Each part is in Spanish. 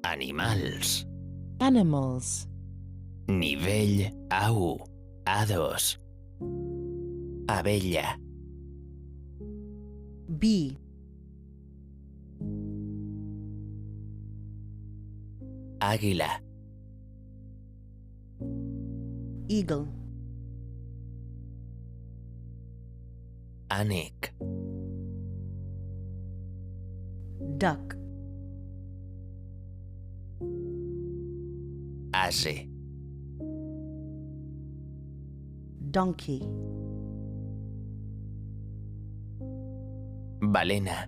Animals. Animals. Nivell A1, A2. Abella. Bee. Àguila. Eagle. Ànec. Duck. Ase. Donkey. Balena.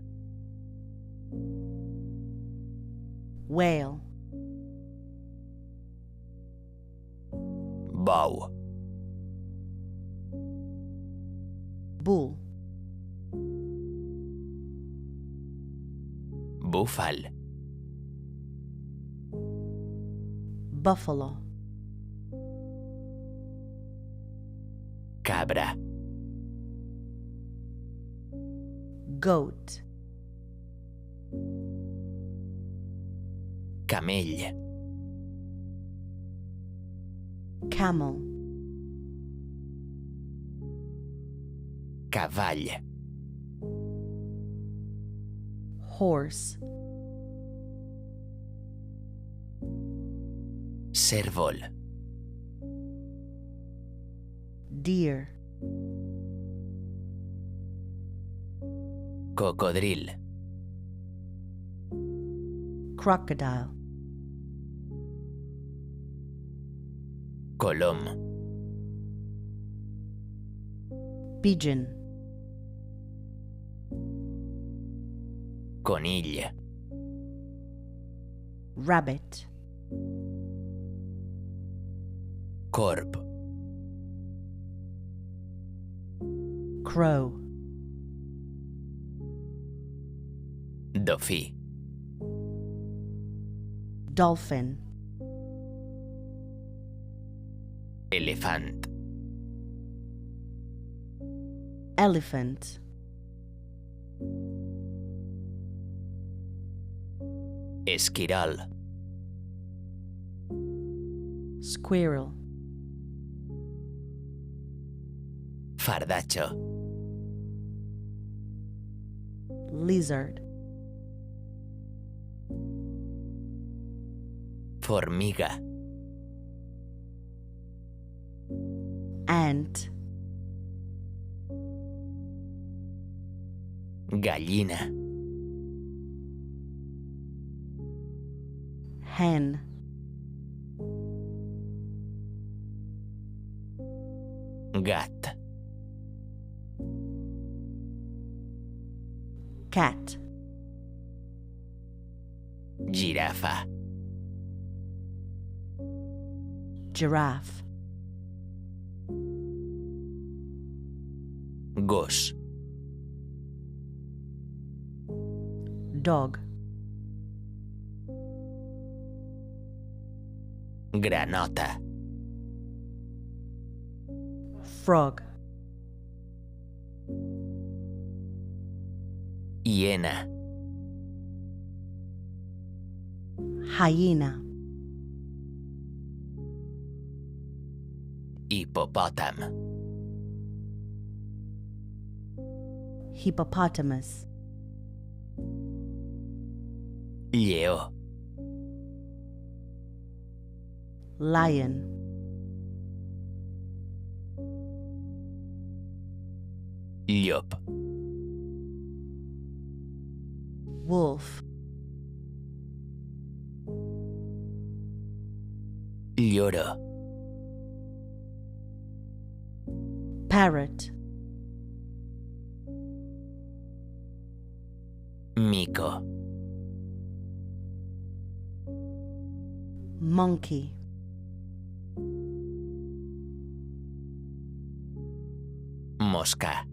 Whale. Bou. Bull. Búfal. Buffalo. Cabra. Goat. Camell. Camel. Cavall. Horse. Cérvol. Deer. Cocodril. Crocodile. Colom. Pigeon. Conill. Rabbit. Corb. Crow. Dofí. Dolphin. Elefant. Elephant. Esquirol. Squirrel. Fardacho. Lizard. Formiga. Ant. Gallina. Hen. Gat. Cat. Girafa. Giraffe. Gos. Dog. Granota. Frog. Hiena. Hyena. Hipopòtam. Hippopotamus. Lleó. Lion. Llop. Wolf. Lloro. Parrot. Mico. Monkey. Mosca.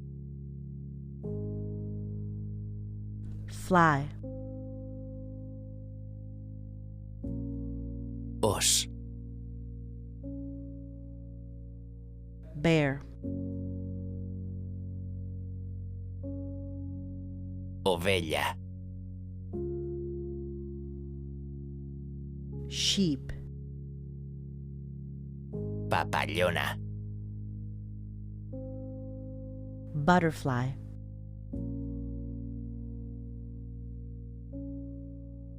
Fly. Os. Bear. Ovella. sheep, papallona, butterfly,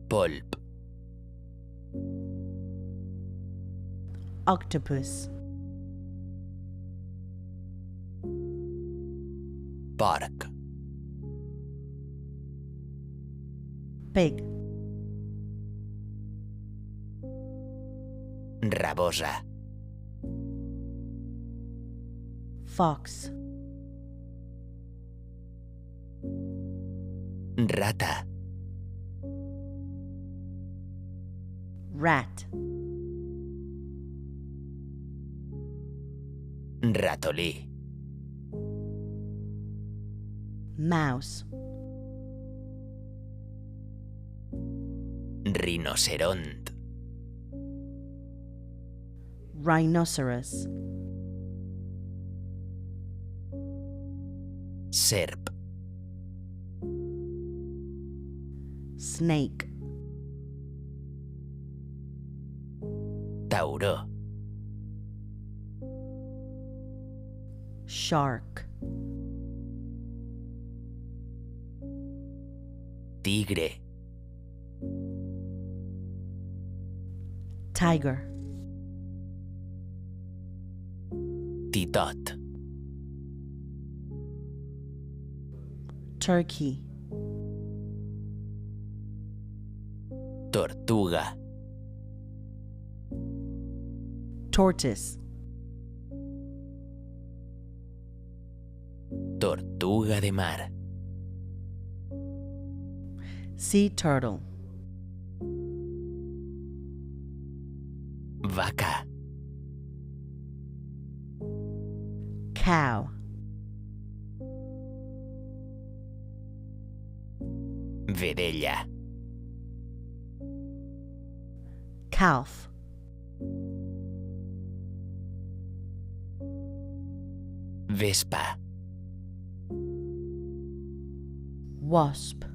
polp, octopus, porc, pig, rabosa, fox, rata, rat, ratolí, mouse, rinoceront, rhinoceros, serp, snake, tauró, shark, tigre, tiger, titot, turkey, tortuga, tortoise, tortuga de mar, sea turtle, vaca, cow, vedella, calf, vespa, wasp,